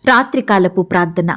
రాత్రికాలపు ప్రార్థన.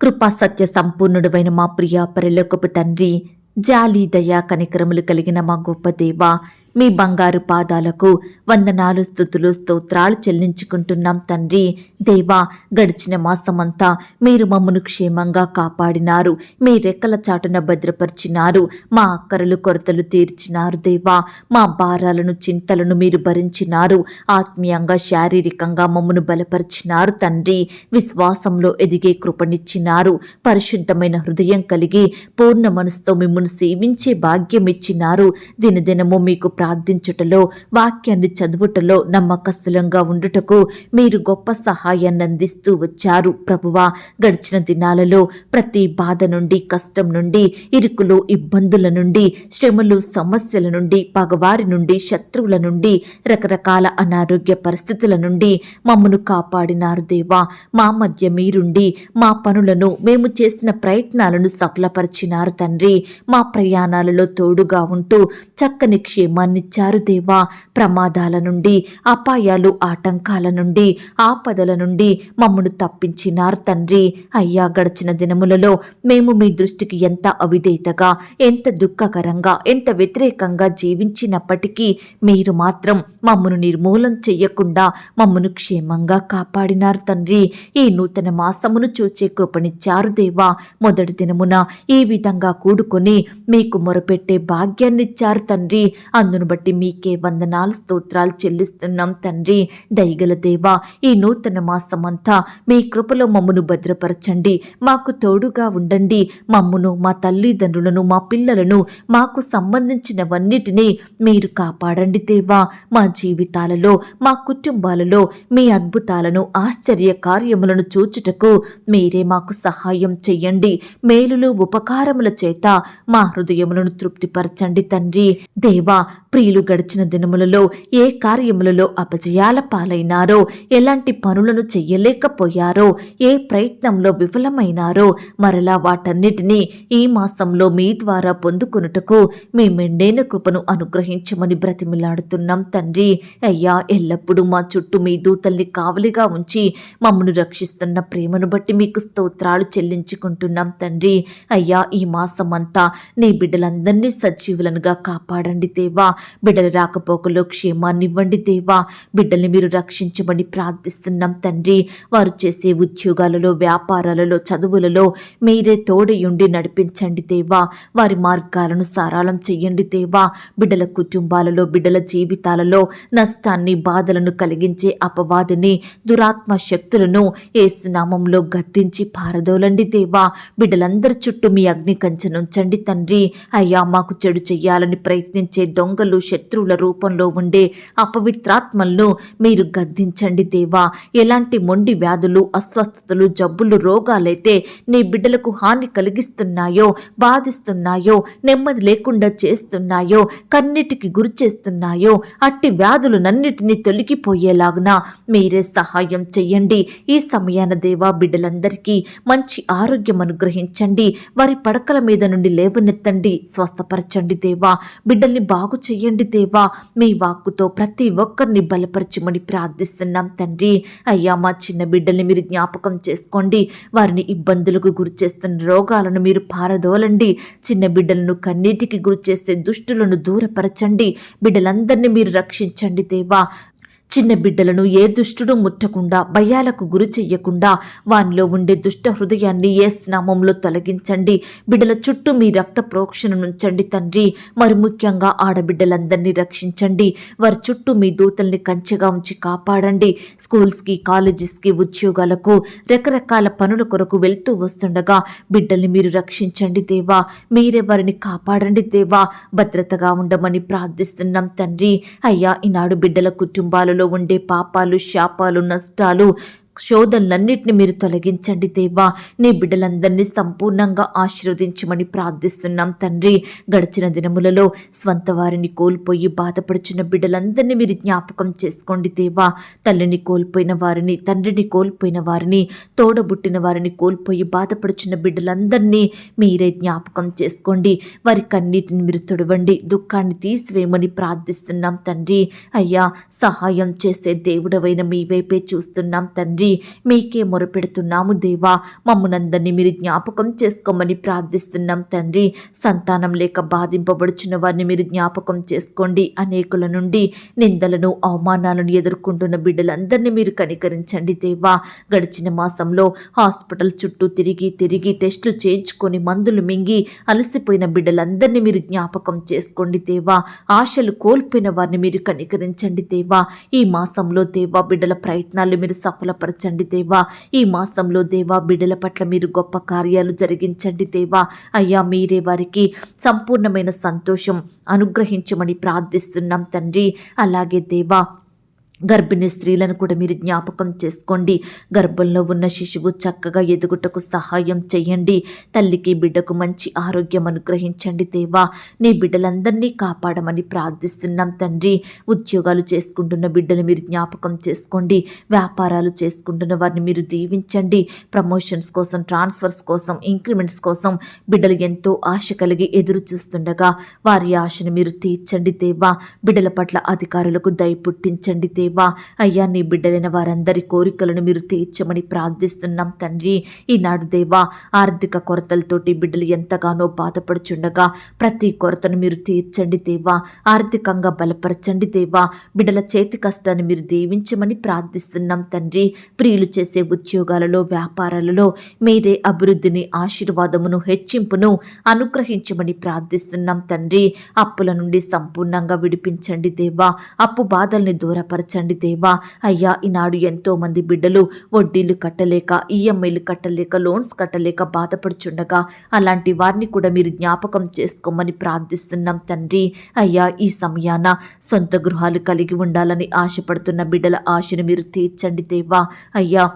కృపా సత్య సంపూర్ణుడైన మా ప్రియ పరలోకపు తండ్రి, జాలి దయా కనికరములు కలిగిన మా గొప్ప దేవా, మీ బంగారు పాదాలకు వందనాలు, స్తుతులు, స్తోత్రాలు చెల్లించుకుంటున్నాం తండ్రి. దేవా, గడిచిన మాసమంతా మీరు మమ్మను క్షేమంగా కాపాడినారు, మీ రెక్కల చాటున భద్రపరిచినారు, మా అక్కరలు కొరతలు తీర్చినారు. దేవా, మా భారాలను చింతలను మీరు భరించినారు, ఆత్మీయంగా శారీరకంగా మమ్మను బలపరిచినారు తండ్రి. విశ్వాసంలో ఎదిగే కృపనిచ్చినారు, పరిశుద్ధమైన హృదయం కలిగి పూర్ణ మనసుతో మిమ్మల్ని సేవించే భాగ్యం ఇచ్చినారు. దినదినము మీకు ప్రార్థించుటలో, వాక్యాన్ని చదువుటలో నమ్మకస్తులంగా ఉండుటకు మీరు గొప్ప సహాయాన్ని అందిస్తూ వచ్చారు. ప్రభువా, గడిచిన దినాలలో ప్రతి బాధ నుండి, కష్టం నుండి, ఇరుకులు, ఇబ్బందుల నుండి, శ్రమలు, సమస్యల నుండి, పగవారి నుండి, శత్రువుల నుండి, రకరకాల అనారోగ్య పరిస్థితుల నుండి మమ్మను కాపాడినారు. దేవా, మా మధ్య మీరుండి మా పనులను, మేము చేసిన ప్రయత్నాలను సఫలపరిచినారు తండ్రి. మా ప్రయాణాలలో తోడుగా ఉంటూ చక్కని క్షేమాన్నిచ్చారు. దేవా, ప్రమాదాల నుండి, అపాయాలు, ఆటంకాల నుండి, ఆపదల నుండి మమ్మను తప్పించినారు తండ్రి. అయ్యా, గడిచిన దినములలో మేము మీ దృష్టికి ఎంత అవిధేయతగా, ఎంత దుఃఖకరంగా, ఎంత వ్యతిరేకంగా జీవించినప్పటికీ మీరు మాత్రం మమ్మను నిర్మూలం చెయ్యకుండా మమ్మను క్షేమంగా కాపాడినారు తండ్రి. ఈ నూతన మాసమును చూచే కృపనిచ్చారు. దేవా, మొదటి దినమున ఈ విధంగా కూడుకొని మీకు మొరపెట్టే భాగ్యాన్నిచ్చారు తండ్రి. అందును బట్టి మీకే వందనాలు, స్తోత్రాలు చెల్లిస్తున్నాం తండ్రి. దయగల దేవా, ఈ నూతన మాసమంతా మీ కృపలో మమ్మను భద్రపరచండి, మాకు తోడుగా ఉండండి. మమ్మును, మా తల్లిదండ్రులను, మా పిల్లలను, మాకు సంబంధించినవన్నిటినీ మీరు కాపాడండి దేవా. మా జీవితాలలో, మా కుటుంబాలలో మీ అద్భుతాలను, ఆశ్చర్య కార్యములను చూచుటకు మీరే మాకు సహాయం చెయ్యండి. మేలులు, ఉపకారముల చేత మా హృదయములను తృప్తిపరచండి తండ్రి. దేవా, ప్రియులు గడిచిన దినములలో ఏ కార్యములలో అపజయాల పాలైనారో, ఎలాంటి పనులను చెయ్యలేకపోయారో, ఏ ప్రయత్నంలో విఫలమైనారో, మరలా వాటన్నిటినీ ఈ మాసంలో మీ ద్వారా పొందుకొనుటకు మీ మెండైన కృపను అనుగ్రహించమని బ్రతిమిలాడుతున్నాం తండ్రి. అయ్యా, ఎల్లప్పుడూ మా చుట్టూ మీ దూతల్ని కావలిగా ఉంచి మమ్మను రక్షిస్తున్న ప్రేమను బట్టి మీకు స్తోత్రాలు చెల్లించుకుంటున్నాం తండ్రి. అయ్యా, ఈ మాసమంతా నీ బిడ్డలందరినీ సజీవులనుగా కాపాడండి దేవా. బిడ్డల రాకపోకలో క్షేమాన్ని ఇవ్వండి దేవా. బిడ్డల్ని మీరు రక్షించమని ప్రార్థిస్తున్నాం తండ్రి. వారు చేసే ఉద్యోగాలలో, వ్యాపారాలలో, చదువులలో మీరే తోడయుండి నడిపించండి దేవా. వారి మార్గాలను సారాళం చెయ్యండి దేవా. బిడ్డల కుటుంబాలలో, బిడ్డల జీవితాలలో నష్టాన్ని, బాధలను కలిగించే అపవాదిని, దురాత్మ శక్తులను యేసు నామములో గద్దించి పారదోలండి దేవా. బిడ్డలందరి చుట్టూ మీ అగ్ని కంచెనుంచండి తండ్రి. అయ్యా, మాకు చెడు చెయ్యాలని ప్రయత్నించే దొంగలు, శత్రువుల రూపంలో ఉండే అపవిత్రాత్మలను మీరు గద్దించండి దేవా. ఎలాంటి మొండి వ్యాధులు, అస్వస్థతలు, జబ్బులు, రోగాలైతే నీ బిడ్డలకు హాని కలిగిస్తున్నాయో, బాధిస్తున్నాయో, నెమ్మది లేకుండా చేస్తున్నాయో, కన్నిటికి గురి చేస్తున్నాయో, అట్టి వ్యాధులనన్నిటినీ తొలగిపోయేలాగున మీరే సహాయం చెయ్యండి. ఈ సమయాన దేవా, బిడ్డలందరికీ మంచి ఆరోగ్యం అనుగ్రహించండి. వారి పడకల మీద నుండి లేవనెత్తండి, స్వస్థపరచండి దేవా. బిడ్డల్ని బాగు చెయ్యండి దేవా. మీ వాక్కుతో ప్రతి ఒక్కరిని బలపరచమని ప్రార్థిస్తున్నాం తండ్రి. అయ్యా, మా చిన్న బిడ్డల్ని మీరు జ్ఞాపకం చేసుకోండి. వారిని ఇబ్బందులకు గురి చేస్తున్న రోగాలను మీరు పారదోలండి. చిన్న బిడ్డలను కన్నీటికి గురి చేసే దుష్టులను దూరపరచండి. బిడ్డలందరినీ మీరు రక్షించండి దేవా. చిన్న బిడ్డలను ఏ దుష్టుడు ముట్టకుండా, భయాలకు గురి చెయ్యకుండా వానిలో ఉండే దుష్ట హృదయాన్ని యేసు నామములో తొలగించండి. బిడ్డల చుట్టూ మీ రక్త ప్రోక్షణ నుంచండి తండ్రి. మరి ముఖ్యంగా ఆడబిడ్డలందరినీ రక్షించండి. వారి చుట్టూ మీ దూతల్ని కంచెగా ఉంచి కాపాడండి. స్కూల్స్కి, కాలేజెస్కి, ఉద్యోగాలకు, రకరకాల పనుల కొరకు వెళ్తూ వస్తుండగా బిడ్డల్ని మీరు రక్షించండి దేవా. మీరే వారిని కాపాడండి దేవా. భద్రతగా ఉండమని ప్రార్థిస్తున్నాం తండ్రి. అయ్యా, ఈనాడు బిడ్డల కుటుంబాలలో ఉండే పాపాలు, శాపాలు, నష్టాలు, శోధనలన్నిటిని మీరు తొలగించండి దేవా. నీ బిడ్డలందరినీ సంపూర్ణంగా ఆశీర్వదించమని ప్రార్థిస్తున్నాం తండ్రి. గడిచిన దినములలో స్వంత వారిని కోల్పోయి బాధపడుచున్న బిడ్డలందరినీ మీరు జ్ఞాపకం చేసుకోండి దేవా. తల్లిని కోల్పోయిన వారిని, తండ్రిని కోల్పోయిన వారిని, తోడబుట్టిన వారిని కోల్పోయి బాధపడుచున్న బిడ్డలందరినీ మీరే జ్ఞాపకం చేసుకోండి. వారి కన్నీటిని మీరు తొడవండి, దుఃఖాన్ని తీసివేయమని ప్రార్థిస్తున్నాం తండ్రి. అయ్యా, సహాయం చేసే దేవుడవైన మీ వైపే చూస్తున్నాం తండ్రి. తండ్రి. మీకే మొరపెడుతున్నాము దేవా, మమ్మునందరినీ మీరు జ్ఞాపకం చేసుకోమని ప్రార్థిస్తున్నాం తండ్రి. సంతానం లేక బాధింపబడుచున్న వారిని మీరు జ్ఞాపకం చేసుకోండి. అనేకుల నుండి నిందలను అవమానాలను ఎదుర్కొంటున్న బిడ్డలందరినీ మీరు కనికరించండి దేవా. గడిచిన మాసంలో హాస్పిటల్ చుట్టూ తిరిగి టెస్టులు చేయించుకొని మందులు మింగి అలసిపోయిన బిడ్డలందరినీ మీరు జ్ఞాపకం చేసుకోండి దేవా. ఆశలు కోల్పోయిన వారిని మీరు కనికరించండి దేవా. ఈ మాసంలో దేవా బిడ్డల ప్రయత్నాలు మీరు సఫలపరచండి దేవా. ఈ మాసంలో దేవా బిడ్డల పట్ల మీరు గొప్ప కార్యాలు జరిగించండి దేవా. అయ్యా, మీరే వారికి సంపూర్ణమైన సంతోషం అనుగ్రహించమని ప్రార్థిస్తున్నాం తండ్రి. అలాగే దేవా, గర్భిణీ స్త్రీలను కూడా మీరు జ్ఞాపకం చేసుకోండి. గర్భంలో ఉన్న శిశువు చక్కగా ఎదుగుటకు సహాయం చేయండి. తల్లికి బిడ్డకు మంచి ఆరోగ్యం అనుగ్రహించండి దేవా. నీ బిడ్డలందరినీ కాపాడమని ప్రార్థిస్తున్నాం తండ్రి. ఉద్యోగాలు చేసుకుంటున్న బిడ్డలు మీరు జ్ఞాపకం చేసుకోండి. వ్యాపారాలు చేసుకుంటున్న వారిని మీరు దీవించండి. ప్రమోషన్స్ కోసం, ట్రాన్స్ఫర్స్ కోసం, ఇంక్రిమెంట్స్ కోసం బిడ్డలు ఎంతో ఆశ కలిగి ఎదురు చూస్తుండగా వారి ఆశను మీరు తీర్చండి దేవా. బిడ్డల పట్ల అధికారులకు దయ పుట్టించండి దేవా. అయ్యా, నీ బిడ్డలైన వారందరి కోరికలను మీరు తీర్చమని ప్రార్థిస్తున్నాం తండ్రి. ఈనాడు దేవా, ఆర్థిక కొరతలతోటి బిడ్డలు ఎంతగానో బాధపడుచుండగా ప్రతి కొరతను మీరు తీర్చండి దేవా. ఆర్థికంగా బలపరచండి దేవా. బిడ్డల చేతి కష్టాన్ని మీరు దీవించమని ప్రార్థిస్తున్నాం తండ్రి. ప్రియులు చేసే ఉద్యోగాలలో, వ్యాపారాలలో మీరే అభివృద్ధిని, ఆశీర్వాదమును, హెచ్చింపును అనుగ్రహించమని ప్రార్థిస్తున్నాం తండ్రి. అప్పుల నుండి సంపూర్ణంగా విడిపించండి దేవా. అప్పు బాధల్ని దూరపరచండి దేవా. అయ్యా, ఈనాడు ఎంతో మంది బిడ్డలు వడ్డీలు కట్టలేక, ఈఎంఐలు కట్టలేక, లోన్స్ కట్టలేక బాధపడుచుండగా అలాంటి వారిని కూడా మీరు జ్ఞాపకం చేసుకోమని ప్రార్థిస్తున్నాం తండ్రి. అయ్యా, ఈ సమయాన సొంత గృహాలు కలిగి ఉండాలని ఆశపడుతున్న బిడ్డల ఆశను మీరు తీర్చండి దేవా. అయ్యా,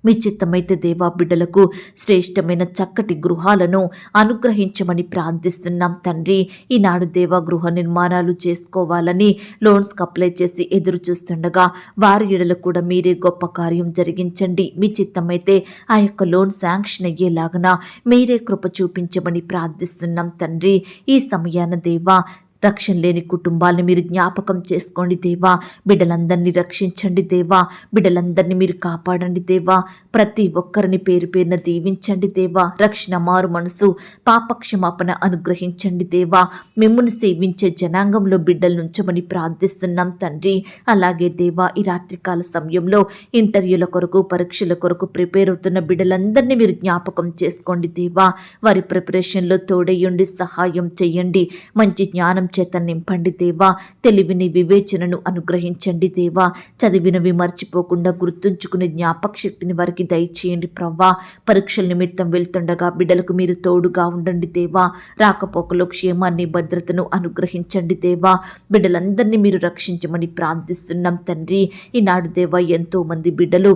మీ చిత్తమైతే దేవా బిడ్డలకు శ్రేష్టమైన చక్కటి గృహాలను అనుగ్రహించమని ప్రార్థిస్తున్నాం తండ్రి. ఈనాడు దేవా గృహ నిర్మాణాలు చేసుకోవాలని లోన్స్కి అప్లై చేసి ఎదురు చూస్తుండగా వారి ఎడల కూడా మీరే గొప్ప కార్యం జరిగించండి. మీ చిత్తమైతే ఆ యొక్క లోన్ శాంక్షన్ అయ్యేలాగన మీరే కృప చూపించమని ప్రార్థిస్తున్నాం తండ్రి. ఈ సమయాన దేవా రక్షణ లేని కుటుంబాలను మీరు జ్ఞాపకం చేసుకోండి దేవా. బిడ్డలందరినీ రక్షించండి దేవా. బిడ్డలందరినీ మీరు కాపాడండి దేవా. ప్రతి ఒక్కరిని పేరు పేరున దీవించండి దేవా. రక్షణ, మారు మనసు, పాపక్షమాపణ అనుగ్రహించండి దేవా. మిమ్మును సేవించే జనాంగంలో బిడ్డలు ఉంచమని ప్రార్థిస్తున్నాం తండ్రి. అలాగే దేవా, ఈ రాత్రికాల సమయంలో ఇంటర్వ్యూల కొరకు, పరీక్షల కొరకు ప్రిపేర్ అవుతున్న బిడ్డలందరినీ మీరు జ్ఞాపకం చేసుకోండి దేవా. వారి ప్రిపరేషన్లో తోడయ్యండి, సహాయం చేయండి. మంచి జ్ఞానం చేత నింపండి దేవా. తెలివిని, వివేచనను అనుగ్రహించండి దేవా. చదివినవి మర్చిపోకుండా గుర్తుంచుకునే జ్ఞాపక శక్తిని వారికి దయచేయండి ప్రవ్వా. పరీక్షల నిమిత్తం వెళ్తుండగా బిడ్డలకు మీరు తోడుగా ఉండండి దేవా. రాకపోకలో క్షేమాన్ని, భద్రతను అనుగ్రహించండి దేవా. బిడ్డలందరినీ మీరు రక్షించమని ప్రార్థిస్తున్నాం తండ్రి. ఈనాడు దేవా ఎంతో మంది బిడ్డలు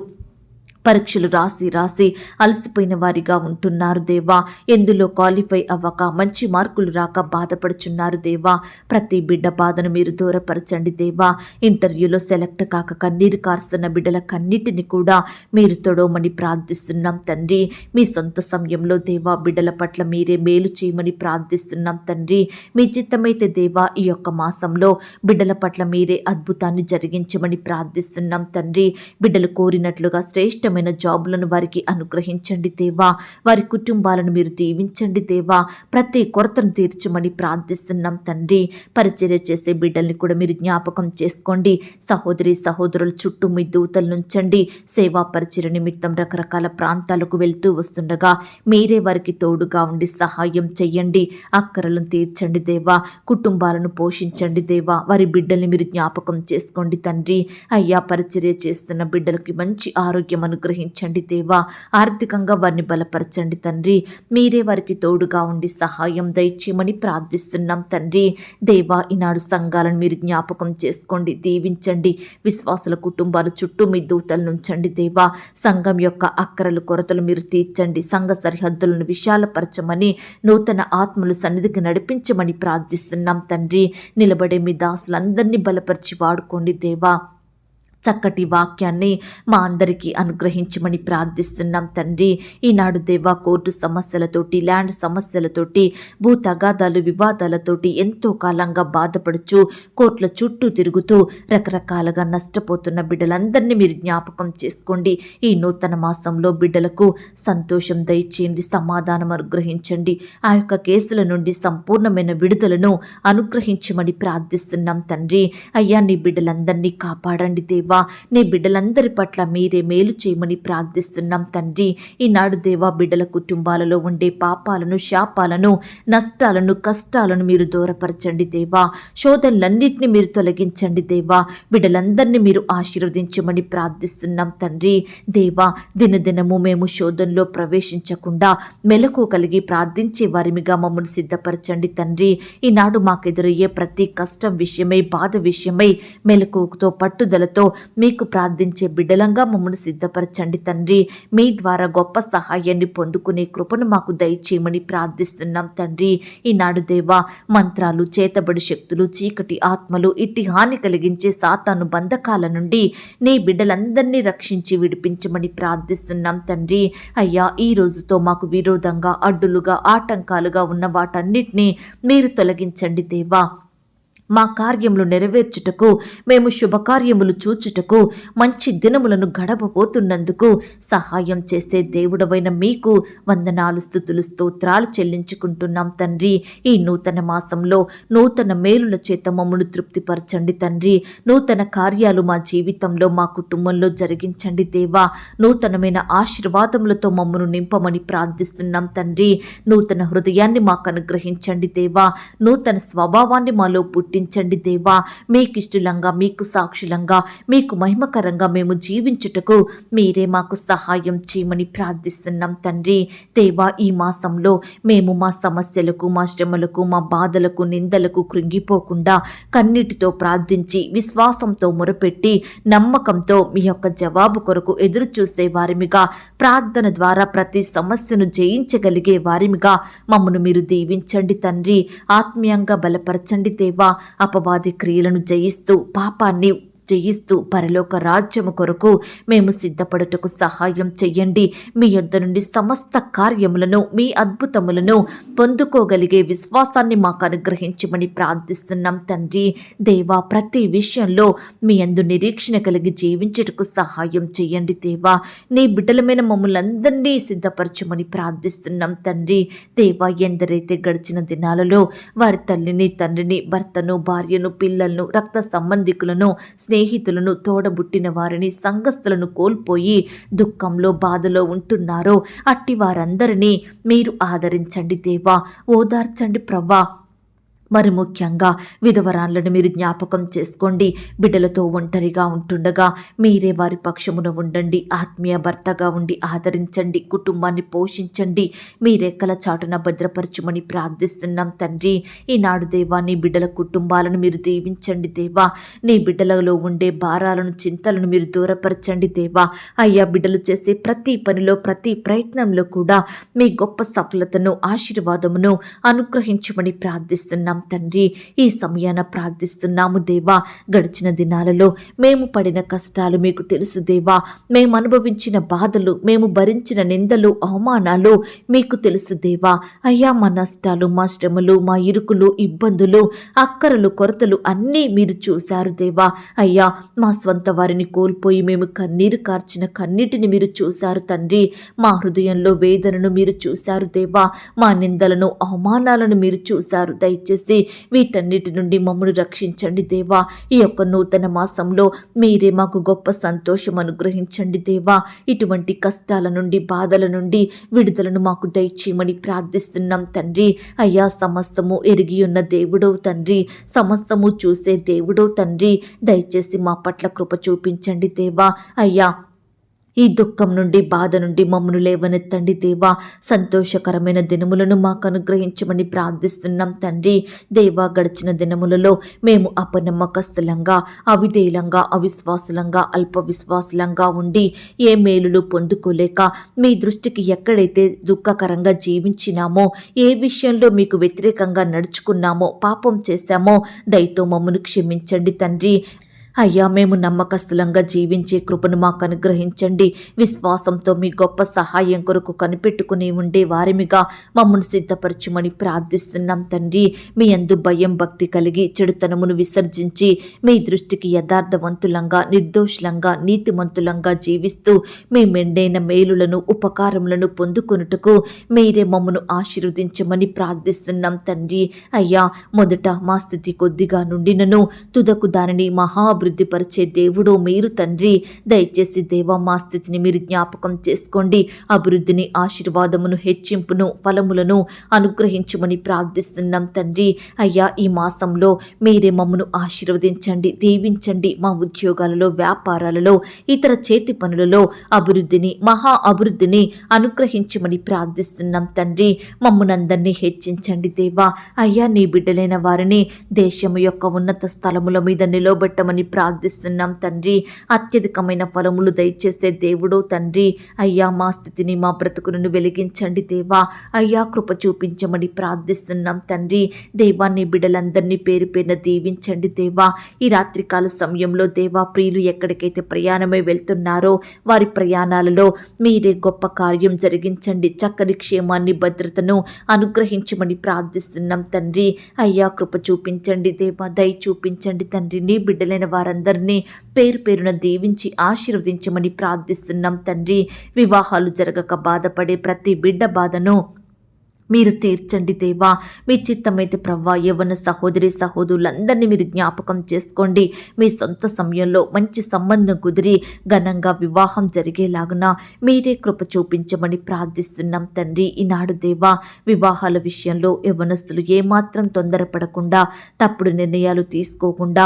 పరీక్షలు రాసి అలసిపోయిన వారిగా ఉంటున్నారు దేవా. ఎందులో క్వాలిఫై అవ్వక, మంచి మార్కులు రాక బాధపడుచున్నారు దేవా. ప్రతి బిడ్డ బాధను మీరు దూరపరచండి దేవా. ఇంటర్వ్యూలో సెలెక్ట్ కాక కన్నీరు కారుస్తున్న బిడ్డల కన్నిటిని కూడా మీరు తొడవమని ప్రార్థిస్తున్నాం తండ్రి. మీ సొంత సమయంలో దేవా బిడ్డల పట్ల మీరే మేలు చేయమని ప్రార్థిస్తున్నాం తండ్రి. మీ చిత్తమైతే దేవా ఈ యొక్క మాసంలో బిడ్డల పట్ల మీరే అద్భుతాన్ని జరిగించమని ప్రార్థిస్తున్నాం తండ్రి. బిడ్డలు కోరినట్లుగా శ్రేష్టమైన జాబులను వారికి అనుగ్రహించండి దేవా. వారి కుటుంబాలను మీరు దీవించండి దేవా. ప్రతి కొరతను తీర్చమని ప్రార్థిస్తున్నాం తండ్రి. పరిచర్య చేసే బిడ్డల్ని కూడా మీరు జ్ఞాపకం చేసుకోండి. సహోదరి సహోదరుల చుట్టూ మీ దూతలు నుంచండి. సేవా పరిచర్య నిమిత్తం రకరకాల ప్రాంతాలకు వెళ్తూ వస్తుండగా మీరే వారికి తోడుగా ఉండి సహాయం చెయ్యండి. అక్కరలను తీర్చండి దేవా. కుటుంబాలను పోషించండి దేవా. వారి బిడ్డల్ని మీరు జ్ఞాపకం చేసుకోండి తండ్రి. అయ్యా, పరిచర్య చేస్తున్న బిడ్డలకి మంచి ఆరోగ్యం అనుగ్రహించండి దేవా. ఆర్థికంగా వారిని బలపరచండి తండ్రి. మీరే వారికి తోడుగా ఉండి సహాయం దయచేయమని ప్రార్థిస్తున్నాం తండ్రి. దేవా, ఈనాడు సంఘాలను మీరు జ్ఞాపకం చేసుకోండి, దీవించండి. విశ్వాసుల కుటుంబాల చుట్టూ మీ దూతలను ఉంచండి దేవా. సంఘం యొక్క అక్కరలు, కొరతలు మీరు తీర్చండి. సంఘ సరిహద్దులను విశాలపరచమని, నూతన ఆత్మలు సన్నిధికి నడిపించమని ప్రార్థిస్తున్నాం తండ్రి. నిలబడే మీ దాసులందరినీ బలపరిచి వాడుకోండి దేవా. చక్కటి వాక్యాన్ని మా అందరికీ అనుగ్రహించమని ప్రార్థిస్తున్నాం తండ్రి. ఈనాడు దేవా, కోర్టు సమస్యలతోటి, ల్యాండ్ సమస్యలతోటి, భూ తగాదాలు, వివాదాలతోటి ఎంతో కాలంగా బాధపడుచు కోర్టుల చుట్టూ తిరుగుతూ రకరకాలుగా నష్టపోతున్న బిడ్డలందరినీ మీరు జ్ఞాపకం చేసుకోండి. ఈ నూతన మాసంలో బిడ్డలకు సంతోషం దయచేయండి, సమాధానం అనుగ్రహించండి. ఆ యొక్క కేసుల నుండి సంపూర్ణమైన విడుదలను అనుగ్రహించమని ప్రార్థిస్తున్నాం తండ్రి. అయ్యా, నీ బిడ్డలందరినీ కాపాడండి దేవా. నీ బిడ్డలందరి పట్ల మీరే మేలు చేయమని ప్రార్థిస్తున్నాం తండ్రి. ఈనాడు దేవా, బిడ్డల కుటుంబాలలో ఉండే పాపాలను, శాపాలను, నష్టాలను, కష్టాలను మీరు దూరపరచండి దేవా. శోధనలన్నింటినీ మీరు తొలగించండి దేవా. బిడ్డలందరినీ మీరు ఆశీర్వదించమని ప్రార్థిస్తున్నాం తండ్రి. దేవా, దినదినము మేము శోధనలో ప్రవేశించకుండా మెలకు కలిగి ప్రార్థించే వారిమిగా మమ్మల్ని సిద్ధపరచండి తండ్రి. ఈనాడు మాకెదురయ్యే ప్రతి కష్టం విషయమై, బాధ విషయమై మెలకువతో, పట్టుదలతో మీకు ప్రార్థించే బిడ్డలంగా మమ్మల్ని సిద్ధపరచండి తండ్రి. మీ ద్వారా గొప్ప సహాయాన్ని పొందుకునే కృపను మాకు దయచేయమని ప్రార్థిస్తున్నాం తండ్రి. ఈనాడు దేవా, మంత్రాలు, చేతబడి శక్తులు, చీకటి ఆత్మలు, ఇట్టి హాని కలిగించే సాతాను బంధకాల నుండి నీ బిడ్డలందరినీ రక్షించి విడిపించమని ప్రార్థిస్తున్నాం తండ్రి. అయ్యా, ఈ రోజుతో మాకు విరోధంగా, అడ్డులుగా, ఆటంకాలుగా ఉన్న వాటన్నిటినీ మీరు తొలగించండి దేవా. మా కార్యములు నెరవేర్చుటకు, మేము శుభకార్యములు చూచుటకు, మంచి దినములను గడపబోతున్నందుకు సహాయం చేసే దేవుడవైన మీకు వందనాలు, స్తుతులు, స్తోత్రాలు చెల్లించుకుంటున్నాం తండ్రి. ఈ నూతన మాసంలో నూతన మేలుల చేత మమ్మను తృప్తిపరచండి తండ్రి. నూతన కార్యాలు మా జీవితంలో, మా కుటుంబంలో జరిగించండి దేవా. నూతనమైన ఆశీర్వాదములతో మమ్మను నింపమని ప్రార్థిస్తున్నాం తండ్రి. నూతన హృదయాన్ని మాకు అనుగ్రహించండి దేవా. నూతన స్వభావాన్ని మాలో పుట్టించండి దేవా. మీకు ఇష్టలంగా, మీకు సాక్షులంగా, మీకు మహిమకరంగా మేము జీవించుటకు మీరే మాకు సహాయం చేయమని ప్రార్థిస్తున్నాం తండ్రి. దేవా, ఈ మాసంలో మేము మా సమస్యలకు, మా శ్రమలకు, మా బాధలకు, నిందలకు కృంగిపోకుండా కన్నీటితో ప్రార్థించి, విశ్వాసంతో మొరపెట్టి, నమ్మకంతో మీ యొక్క జవాబు కొరకు ఎదురు చూసే వారిమిగా, ప్రార్థన ద్వారా ప్రతి సమస్యను జయించగలిగే వారిమిగా మమ్మను మీరు దీవించండి తండ్రి. ఆత్మీయంగా బలపరచండి దేవా. అపవాది క్రియలను జయిస్తూ, పాపాన్ని జయిస్తూ పరలోక రాజ్యము కొరకు మేము సిద్ధపడుటకు సహాయం చెయ్యండి. మీ యొద్ద నుండి సమస్త కార్యములను, మీ అద్భుతములను పొందుకోగలిగే విశ్వాసాన్ని మాకు అనుగ్రహించమని ప్రార్థిస్తున్నాం తండ్రి. దేవా, ప్రతి విషయంలో మీ యందు నిరీక్షణ కలిగి జీవించుటకు సహాయం చెయ్యండి దేవా. నీ బిడ్డలమైన మమ్మల్ని అందరినీ సిద్ధపరచమని ప్రార్థిస్తున్నాం తండ్రి. దేవా, ఎందరైతే గడిచిన దినాలలో వారి తల్లిని, తండ్రిని, భర్తను, భార్యను, పిల్లలను, రక్త సంబంధికులను, స్నేహితులను, తోడబుట్టిన వారిని, సంఘస్థులను కోల్పోయి దుఃఖంలో, బాధలో ఉంటున్నారో అట్టి వారందరినీ మీరు ఆదరించండి దేవా. ఓదార్చండి ప్రవ్వా. మరి ముఖ్యంగా విధవరాన్లను మీరు జ్ఞాపకం చేసుకోండి. బిడ్డలతో ఒంటరిగా ఉంటుండగా మీరే వారి పక్షమున ఉండండి. ఆత్మీయ భర్తగా ఉండి ఆదరించండి. కుటుంబాన్ని పోషించండి. మీ రెక్కల చాటున భద్రపరచుమని ప్రార్థిస్తున్నాం తండ్రి. ఈనాడు దేవా, నీ బిడ్డల కుటుంబాలను మీరు దీవించండి దేవా. నీ బిడ్డలలో ఉండే భారాలను, చింతలను మీరు దూరపరచండి దేవా. అయ్యా, బిడ్డలు చేసే ప్రతి పనిలో, ప్రతి ప్రయత్నంలో కూడా మీ గొప్ప సఫలతను, ఆశీర్వాదమును అనుగ్రహించమని ప్రార్థిస్తున్నాం తండ్రి. ఈ సమయాన ప్రార్థిస్తున్నాము దేవా. గడిచిన దినాలలో మేము పడిన కష్టాలు మీకు తెలుసు దేవా. మేము అనుభవించిన బాధలు, మేము భరించిన నిందలు, అవమానాలు మీకు తెలుసు దేవా. అయ్యా, మా నష్టాలు, మా శ్రమలు, మా ఇరుకులు, ఇబ్బందులు, అక్కరలు, కొరతలు అన్నీ మీరు చూశారు దేవా. అయ్యా, మా స్వంత వారిని కోల్పోయి మేము కన్నీరు కార్చిన కన్నీటిని మీరు చూశారు తండ్రి. మా హృదయంలో వేదనను మీరు చూశారు దేవా. మా నిందలను, అవమానాలను మీరు చూశారు. దయచేసి వీటన్నిటి నుండి మమ్మల్ని రక్షించండి దేవా. ఈ యొక్క నూతన మాసంలో మీరే మాకు గొప్ప సంతోషం అనుగ్రహించండి దేవా. ఇటువంటి కష్టాల నుండి, బాధల నుండి విడుదలను మాకు దయచేయమని ప్రార్థిస్తున్నాం తండ్రి. అయ్యా, సమస్తము ఎరిగి ఉన్న దేవుడవు తండ్రి, సమస్తము చూసే దేవుడవు తండ్రి. దయచేసి మా పట్ల కృప చూపించండి దేవా. అయ్యా, ఈ దుఃఖం నుండి, బాధ నుండి మమ్మను లేవనెత్తండి దేవా. సంతోషకరమైన దినములను మాకు అనుగ్రహించమని ప్రార్థిస్తున్నాం తండ్రి. దేవా, గడిచిన దినములలో మేము అపనమ్మకస్తులంగా, అవిధేయులంగా, అవిశ్వాసులంగా, అల్ప విశ్వాసులంగా ఉండి ఏ మేలులు పొందుకోలేక మీ దృష్టికి ఎక్కడైతే దుఃఖకరంగా జీవించినామో, ఏ విషయంలో మీకు వ్యతిరేకంగా నడుచుకున్నామో, పాపం చేశామో దయతో మమ్మను క్షమించండి తండ్రి. అయ్యా, మేము నమ్మకస్తులంగా జీవించే కృపను మాకు అనుగ్రహించండి. విశ్వాసంతో మీ గొప్ప సహాయం కొరకు కనిపెట్టుకుని ఉండే వారిమిగా మమ్మల్ని సిద్ధపరచుమని ప్రార్థిస్తున్నాం తండ్రి. మీ యందు భయం భక్తి కలిగి చెడుతనమును విసర్జించి మీ దృష్టికి యథార్థవంతులంగా, నిర్దోషులంగా, నీతిమంతులంగా జీవిస్తూ మీ మెండైన మేలులను, ఉపకారములను పొందుకొనుటకు మీరే మమ్మను ఆశీర్వదించమని ప్రార్థిస్తున్నాం తండ్రి. అయ్యా, మొదట మా స్థితి కొద్దిగా నుండినను తుదకు దానిని మహాభివృద్ధిపరిచే దేవుడో మీరు తండ్రి. దయచేసి దేవా, మా స్థితిని మీరు జ్ఞాపకం చేసుకోండి. అభివృద్ధిని, ఆశీర్వాదమును, హెచ్చింపును, ఫలములను అనుగ్రహించమని ప్రార్థిస్తున్నాం తండ్రి. అయ్యా, ఈ మాసంలో మీరే మమ్మను ఆశీర్వదించండి, దీవించండి. మా ఉద్యోగాలలో, వ్యాపారాలలో, ఇతర చేతి పనులలో అభివృద్ధిని, మహా అభివృద్ధిని అనుగ్రహించమని ప్రార్థిస్తున్నాం తండ్రి. మమ్మల్నందరినీ హెచ్చించండి దేవా. అయ్యా, నీ బిడ్డలైన వారిని దేశము యొక్క ఉన్నత స్థలముల మీద నిలబెట్టమని ప్రార్థిస్తున్నాం తండ్రి. అత్యధికమైన ఫలములు దయచేసే దేవుడో తండ్రి. అయ్యా, మా స్థితిని, మా బ్రతుకులను వెలిగించండి దేవా. అయ్యా, కృప చూపించమని ప్రార్థిస్తున్నాం తండ్రి. దేవా, నీ బిడ్డలందరినీ పేరు పేరున దీవించండి దేవా. ఈ రాత్రికాల సమయంలో దేవా, ప్రియులు ఎక్కడికైతే ప్రయాణమై వెళ్తున్నారో వారి ప్రయాణాలలో మీరే గొప్ప కార్యం జరిగించండి. చక్కని క్షేమాన్ని, భద్రతను అనుగ్రహించమని ప్రార్థిస్తున్నాం తండ్రి. అయ్యా, కృప చూపించండి దేవా, దయ చూపించండి తండ్రి. నీ బిడ్డలైన వారందరినీ పేరు పేరున దీవించి ఆశీర్వదించమని ప్రార్థిస్తున్నాం తండ్రి. వివాహాలు జరగక బాధపడే ప్రతి బిడ్డ బాధను మీరు తీర్చండి దేవా. మీ చిత్తమైతే ప్రవ్వా, యవ్వన సహోదరి సహోదరులందరినీ మీరు జ్ఞాపకం చేసుకోండి. మీ సొంత సమయంలో మంచి సంబంధం కుదిరి ఘనంగా వివాహం జరిగేలాగున మీరే కృప చూపించమని ప్రార్థిస్తున్నాం తండ్రి. ఈనాడు దేవా, వివాహాల విషయంలో యవ్వనస్తులు ఏమాత్రం తొందరపడకుండా, తప్పుడు నిర్ణయాలు తీసుకోకుండా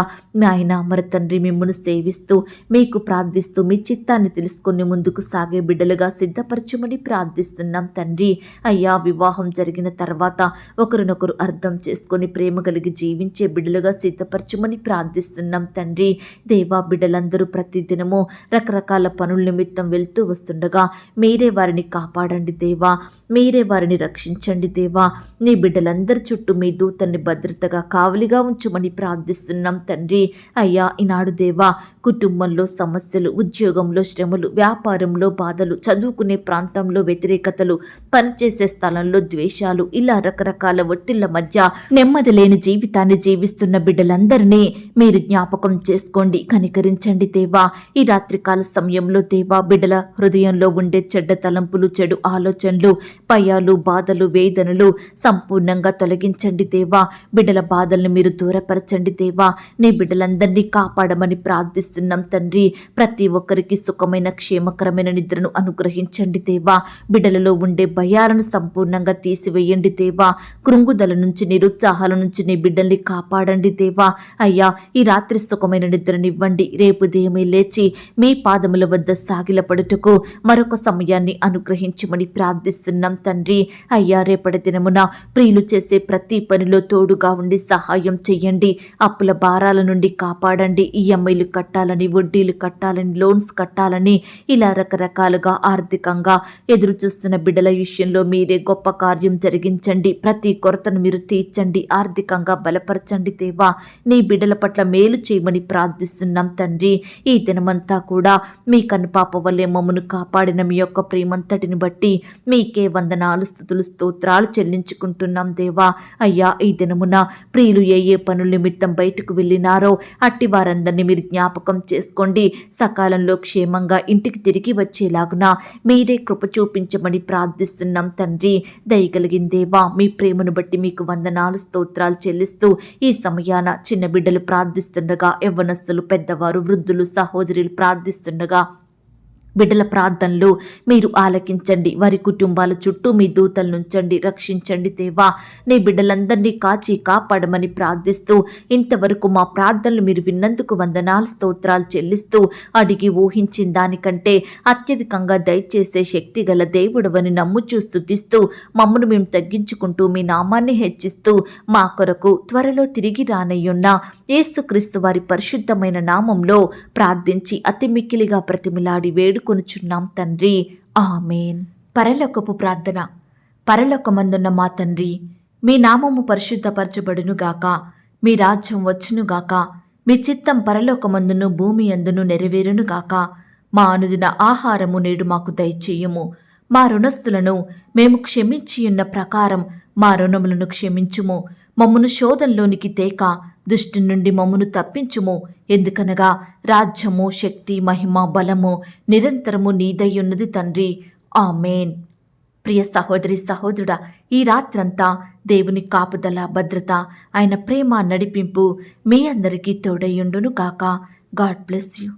ఆయన మరి తండ్రి మిమ్మల్ని సేవిస్తూ, మీకు ప్రార్థిస్తూ, మీ చిత్తాన్ని తెలుసుకొని ముందుకు సాగే బిడ్డలుగా సిద్ధపరచమని ప్రార్థిస్తున్నాం తండ్రి. అయ్యా, వివాహం జరిగిన తర్వాత ఒకరినొకరు అర్థం చేసుకొని ప్రేమ కలిగి జీవించే బిడ్డలుగా సిద్ధపరచమని ప్రార్థిస్తున్నాం తండ్రి. దేవా, బిడ్డలందరూ ప్రతిదినము రకరకాల పనుల నిమిత్తం వెళ్తూ వస్తుండగా మీరే వారిని కాపాడండి దేవా. మీరే వారిని రక్షించండి దేవా. నీ బిడ్డలందరి చుట్టూ మీ దూతల్ని భద్రతగా కావలిగా ఉంచమని ప్రార్థిస్తున్నాం తండ్రి. అయ్యా, ఈనాడు దేవా, కుటుంబంలో సమస్యలు, ఉద్యోగంలో శ్రమలు, వ్యాపారంలో బాధలు, చదువుకునే ప్రాంతంలో వ్యతిరేకతలు, పనిచేసే స్థలంలో ద్వేషాలు, ఇలా రకరకాల ఒత్తిళ్ల మధ్య నెమ్మది లేని జీవితాన్ని జీవిస్తున్న బిడ్డలందరినీ మీరు జ్ఞాపకం చేసుకోండి, కనికరించండి దేవా. ఈ రాత్రికాల సమయంలో దేవా, బిడ్డల హృదయంలో ఉండే చెడ్డ తలంపులు, చెడు ఆలోచనలు, భయాలు, బాధలు, వేదనలు సంపూర్ణంగా తొలగించండి దేవా. బిడ్డల బాధలను మీరు దూరపరచండి దేవా. నీ బిడ్డలందరినీ కాపాడమని ప్రార్థిస్తున్నాం తండ్రి. ప్రతి ఒక్కరికి సుఖమైన, క్షేమకరమైన నిద్రను అనుగ్రహించండి దేవా. బిడ్డలలో ఉండే భయాలను సంపూర్ణంగా తీసివేయండి దేవా. కృంగుదల నుంచి, నిరుత్సాహాల నుంచి నీ బిడ్డల్ని కాపాడండి దేవా. అయ్యా, ఈ రాత్రి సుఖమైన నిద్రనివ్వండి. రేపు ఉదయమే లేచి మీ పాదముల వద్ద సాగిలపడుటకు మరొక సమయాన్ని అనుగ్రహించమని ప్రార్థిస్తున్నాం తండ్రి. అయ్యా, రేపటి దినమున ప్రియులు చేసే ప్రతి పనిలో తోడుగా ఉండి సహాయం చెయ్యండి. అప్పుల భారాల నుండి కాపాడండి. ఈఎంఐలు కట్టాలని, వడ్డీలు కట్టాలని, లోన్స్ కట్టాలని, ఇలా రకరకాలుగా ఆర్థికంగా ఎదురు చూస్తున్న బిడ్డల విషయంలో మీరే గొప్ప కార్యం జరిగించండి. ప్రతి కొరతను మీరు తీర్చండి. ఆర్థికంగా బలపరచండి దేవా. నీ బిడ్డల పట్ల మేలు చేయమని ప్రార్థిస్తున్నాం తండ్రి. ఈ దినమంతా కూడా మీ కనుపాప వల్లే మమ్మను కాపాడిన మీ యొక్క ప్రేమంతటిని బట్టి మీకే వందనాలు, స్తుతులు, స్తోత్రాలు చెల్లించుకుంటున్నాం దేవా. అయ్యా, ఈ దినమున ప్రియులు ఏ ఏ పనుల నిమిత్తం బయటకు వెళ్ళినారో అట్టి వారందరినీ మీరు జ్ఞాపకం చేసుకోండి. సకాలంలో క్షేమంగా ఇంటికి తిరిగి వచ్చేలాగున మీరే కృప చూపించమని ప్రార్థిస్తున్నాం తండ్రి. దయగలిగిన దేవా, మీ ప్రేమను బట్టి మీకు వందనాలు, స్తోత్రాలు చెల్లిస్తూ ఈ సమయాన చిన్న బిడ్డలు ప్రార్థిస్తుండగా, యవ్వనస్తులు, పెద్దవారు, వృద్ధులు, సహోదరులు ప్రార్థిస్తుండగా బిడ్డల ప్రార్థనలు మీరు ఆలకించండి. వారి కుటుంబాల చుట్టూ మీ దూతలు నుంచండి, రక్షించండి దేవా. నీ బిడ్డలందరినీ కాచి కాపాడమని ప్రార్థిస్తూ ఇంతవరకు మా ప్రార్థనలు మీరు విన్నందుకు వందనాలు, స్తోత్రాలు చెల్లిస్తూ అడిగి ఊహించిన దానికంటే అత్యధికంగా దయచేసే శక్తి గల దేవుడవని నమ్ముచూ స్తుతిస్తూ మమ్మను మేము తగ్గించుకుంటూ మీ నామాన్ని హెచ్చిస్తూ మా కొరకు త్వరలో తిరిగి రానయ్యున్న యేసుక్రీస్తు వారి పరిశుద్ధమైన నామంలో ప్రార్థించి అతి మిక్కిలిగా ప్రతిమిలాడి వేడుకొనుచున్నాం తండ్రి. ఆమేన్. పరలోకపు ప్రార్థన. పరలోకమందున్న మా తండ్రి, మీ నామము పరిశుద్ధపరచబడునుగాక. మీ రాజ్యం వచ్చునుగాక. మీ చిత్తం పరలోకమందును భూమి అందును నెరవేరును గాక. మా అనుదిన ఆహారము నేడు మాకు దయచేయుము. మా రుణస్థులను మేము క్షమించియున్న ప్రకారం మా రుణములను క్షమించుము. మమ్మను శోధంలోనికి తేక దుష్టు నుండి మమ్మను తప్పించుము. ఎందుకనగా రాజ్యము, శక్తి, మహిమ, బలము నిరంతరము నీదయ్యున్నది తండ్రి. ఆమేన్. ప్రియ సహోదరి సహోదరుడా, ఈ రాత్రంతా దేవుని కాపుదల, భద్రత, ఆయన ప్రేమ, నడిపింపు మీ అందరికీ తోడయ్యుండును గాక. God bless you.